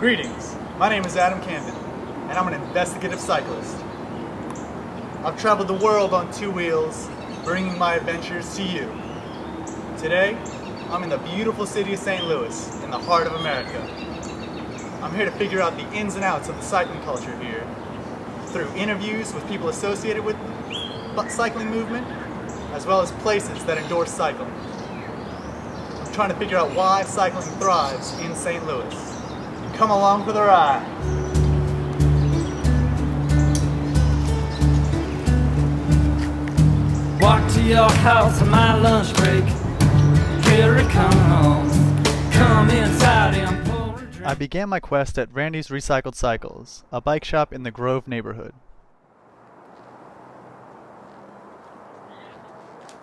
Greetings, my name is Adam Camden, and I'm an investigative cyclist. I've traveled the world on two wheels, bringing my adventures to you. Today, I'm in the beautiful city of St. Louis, in the heart of America. I'm here to figure out the ins and outs of the cycling culture here, through interviews with people associated with the cycling movement, as well as places that endorse cycling. I'm trying to figure out why cycling thrives in St. Louis. Come along for the ride. Walk to your house on my lunch break. Here it comes. Come inside and pour a drink. I began my quest at Randy's Recycled Cycles, a bike shop in the Grove neighborhood.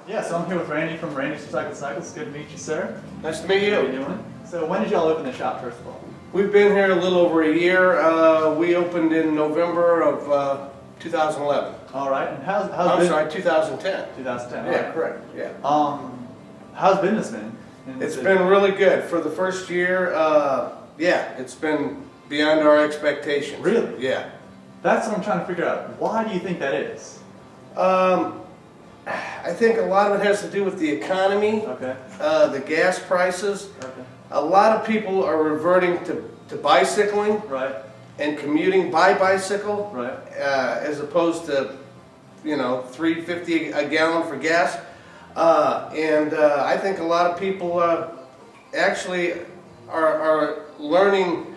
Yeah, so I'm here with Randy from Randy's Recycled Cycles. Good to meet you, sir. Nice to meet How are you you. doing? So when did y'all open the shop, first of all? We've been here a little over a year. We opened in November of 2011. All right, and how's I'm business? sorry, 2010. 2010. Yeah, right. correct. Yeah. How's business been? in the It's city? been really good for the first year. Yeah, it's been beyond our expectations. Really? Yeah. That's what I'm trying to figure out. Why do you think that is? I think a lot of it has to do with the economy, Okay. the gas prices. Okay. A lot of people are reverting to bicycling Right. and commuting by bicycle. Right. As opposed to, $3.50 a gallon for gas. I think a lot of people actually are learning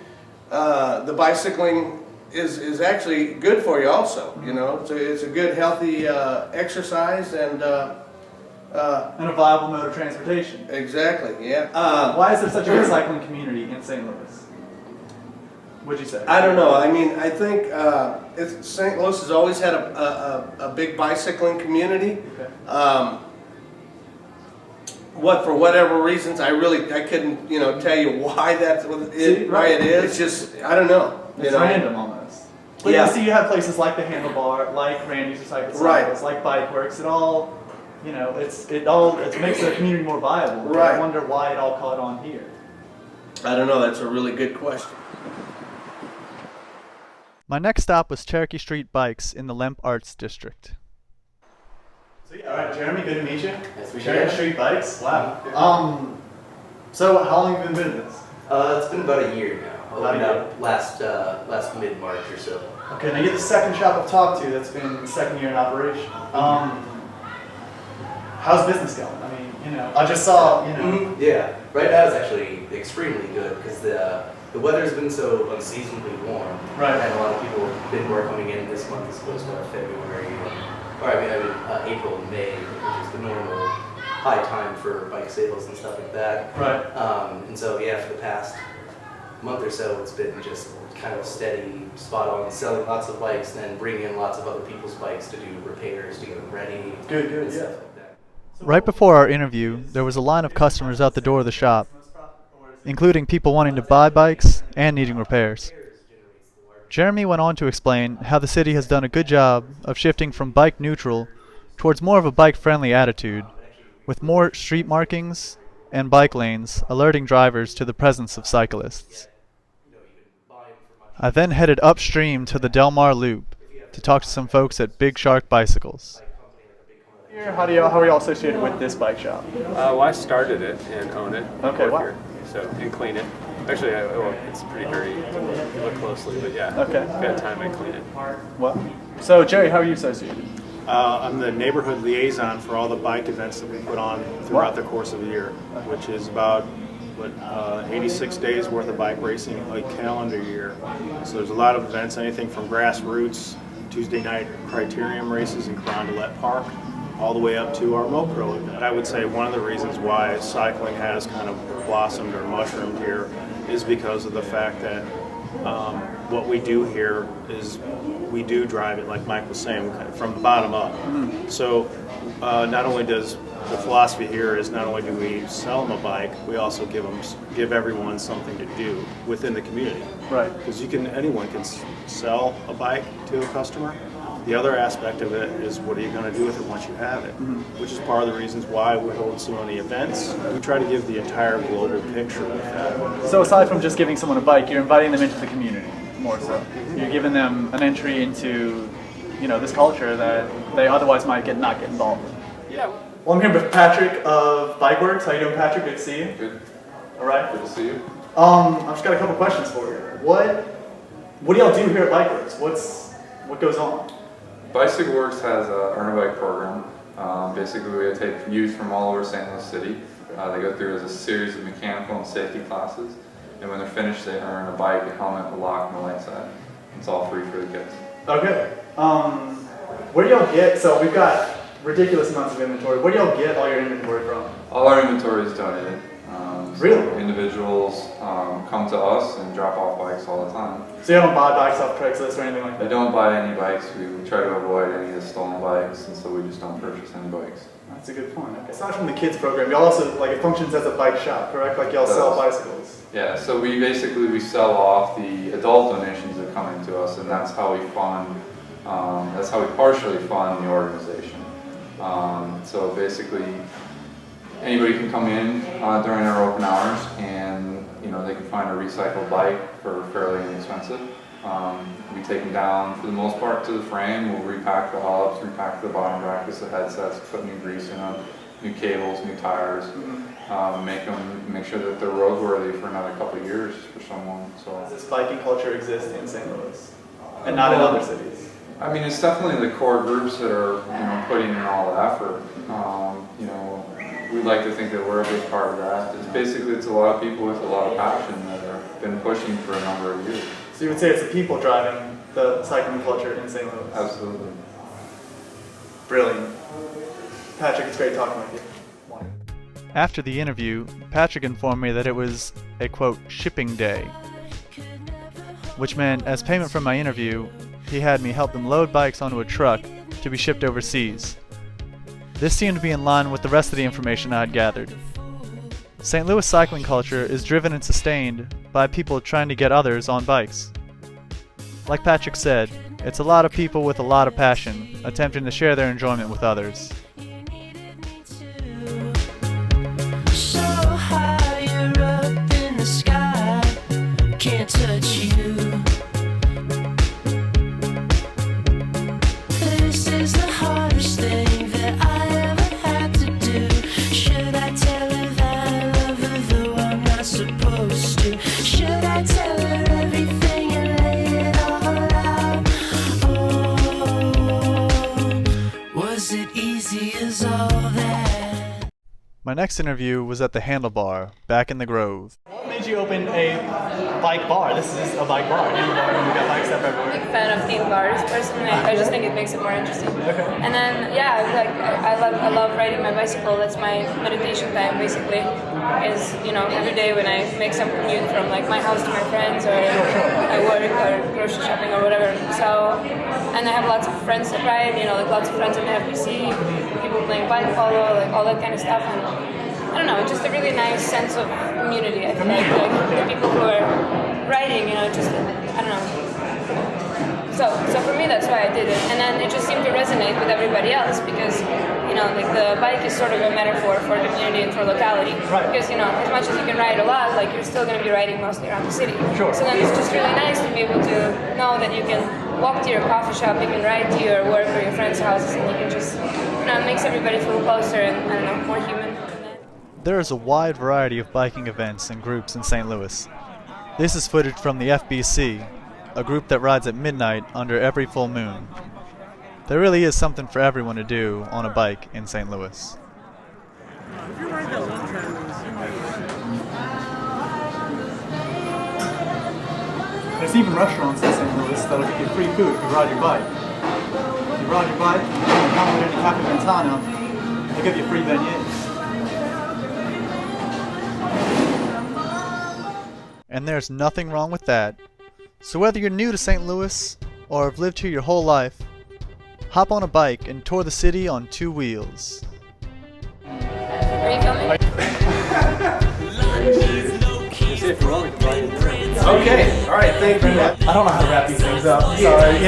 the bicycling is actually good for you also, So it's a good healthy exercise and And a viable mode of transportation. exactly, yeah. Why is there such a good cycling community in St. Louis? What'd you say? I don't know. I mean, I think St. Louis has always had a big bicycling community. Okay. For whatever reasons, I couldn't tell you why why it is. It's just I don't know. It's random almost. But Yeah. you see, you have places like the Handlebar, like Randy's Recycled Cycles, Right. like Bike Works. It all, it makes the community more viable. But I Right. wonder why it all caught on here. I don't know. That's a really good question. My next stop was Cherokee Street Bikes in the Lemp Arts District. So yeah, all right, Jeremy, good to meet you. Nice to meet Cherokee you. Street Bikes. Wow. So how long have you been doing this? It's been about a year now. About a Opened year. up last mid-March or so. Okay, now you're the second shop I've talked to that's been the second year in operation. How's business going? I mean, I just saw, Yeah, right now it's actually extremely good because the weather's been so unseasonably warm. Right. And a lot of people have been more coming in this month as opposed to February, April and May, which is the normal high time for bike sales and stuff like that. Right. And so yeah, for the past month or so, it's been just kind of steady, spot on, selling lots of bikes, and then bringing in lots of other people's bikes to do repairs, to get them ready, Good, and yeah. stuff like that. Right before our interview, there was a line of customers out the door of the shop, including people wanting to buy bikes and needing repairs. Jeremy went on to explain how the city has done a good job of shifting from bike neutral towards more of a bike friendly attitude, with more street markings and bike lanes alerting drivers to the presence of cyclists. I then headed upstream to the Del Mar Loop to talk to some folks at Big Shark Bicycles. How are y'all associated with this bike shop? Well, I started it and own it. Okay, Work wow. here, and clean it. Actually, it's pretty dirty. If you look closely, but yeah. Okay. If I had time, I clean it. Well, so Jerry, how are you associated? I'm the neighborhood liaison for all the bike events that we put on throughout the course of the year, which is about 86 days worth of bike racing, a calendar year. So there's a lot of events, anything from grassroots, Tuesday night criterium races in Carondelet Park, all the way up to our Mopro event. I would say one of the reasons why cycling has kind of blossomed or mushroomed here is because of the fact that what we do here is we do drive it, like Mike was saying, from the bottom up. So not only does the philosophy here is not only do we sell them a bike, we also give everyone something to do within the community. Right. Because anyone can sell a bike to a customer, The other aspect of it is what are you going to do with it once you have it, which is part of the reasons why we hold so many events. We try to give the entire global picture with that. So aside from just giving someone a bike, you're inviting them into the community more so. You're giving them an entry into, this culture that they otherwise might not get involved with. Yeah. Well, I'm here with Patrick of Bike Works. How you doing, Patrick? Good to see you. Good. All right. Good to see you. I've just got a couple questions for you. What do y'all do here at Bike Works? What goes on? Bicycle Works has a Earn a Bike program. Basically, we take youth from all over St. Louis City. They go through a series of mechanical and safety classes, and when they're finished, they earn a bike, a helmet, a lock, and a light set. It's all free for the kids. Okay. Where do y'all get? So we've got ridiculous amounts of inventory. Where do y'all get all your inventory from? All our inventory is donated. Really? Individuals come to us and drop off bikes all the time. So you don't buy bikes off Craigslist or anything like They that? don't buy any bikes. We try to avoid any of the stolen bikes, and so we just don't purchase any bikes. That's a good point. Okay. Aside from the kids program, y'all also, it functions as a bike shop, correct? Like y'all sell bicycles. Yeah, so we sell off the adult donations that come into us, and that's how we fund, that's how we partially fund the organization. So basically, anybody can come in during our open hours, and they can find a recycled bike for fairly inexpensive. We take them down for the most part to the frame. We'll repack the hubs, repack the bottom brackets, the headsets, put new grease in them, new cables, new tires. Make sure that they're roadworthy for another couple of years for someone. So Does this biking culture exist in St. Louis and not in other cities? I mean, it's definitely the core groups that are putting in all the effort. We'd like to think that we're a big part of that. It's a lot of people with a lot of passion that have been pushing for a number of years. So you would say it's the people driving the cycling culture in St. Louis? Absolutely. Brilliant. Patrick, it's great talking with you. After the interview, Patrick informed me that it was a, quote, shipping day, which meant as payment for my interview, he had me help them load bikes onto a truck to be shipped overseas. This seemed to be in line with the rest of the information I had gathered. St. Louis cycling culture is driven and sustained by people trying to get others on bikes. Like Patrick said, it's a lot of people with a lot of passion attempting to share their enjoyment with others. So high, you're up in the sky, can't touch you. This is the hardest thing that I ever had to do. Should I tell her that I love her though I'm not supposed to? Should I tell her everything and lay it all out? Oh, was it easy as all that? My next interview was at the Handlebar, back in the Grove. What made you open a bike bar? This is a bike bar. Handlebar, and we got bikes up everywhere. Big fan of theme bars. Personally, I just think it makes it more interesting. Okay. And then, yeah, I love riding my bicycle. That's my meditation time, basically. Is every day when I make some commute from my house to my friends or my work or grocery shopping or whatever. So, and I have lots of friends that ride. Lots of friends in the FBC, people playing bike polo, all that kind of stuff. And I don't know, just a really nice sense of community. I feel like the people who are riding, just I don't know. So for me, that's why I did it, and then it just seemed to resonate with everybody else because the bike is sort of a metaphor for community and for locality. Right. Because as much as you can ride a lot, you're still going to be riding mostly around the city. Sure. So then it's just really nice to be able to know that you can walk to your coffee shop, you can ride to your work or your friends' houses, and you can just it makes everybody feel closer and I don't know, more human. There is a wide variety of biking events and groups in St. Louis. This is footage from the FBC, a group that rides at midnight under every full moon. There really is something for everyone to do on a bike in St. Louis. There's even restaurants in St. Louis that'll give you free food if you ride your bike. If you ride your bike, you come here to Cafe Ventana, they'll give you free beignets. And there's nothing wrong with that. So whether you're new to St. Louis or have lived here your whole life, hop on a bike and tour the city on two wheels. Are you filming? Okay, all right, thank you. I don't know how to wrap these things up. Sorry,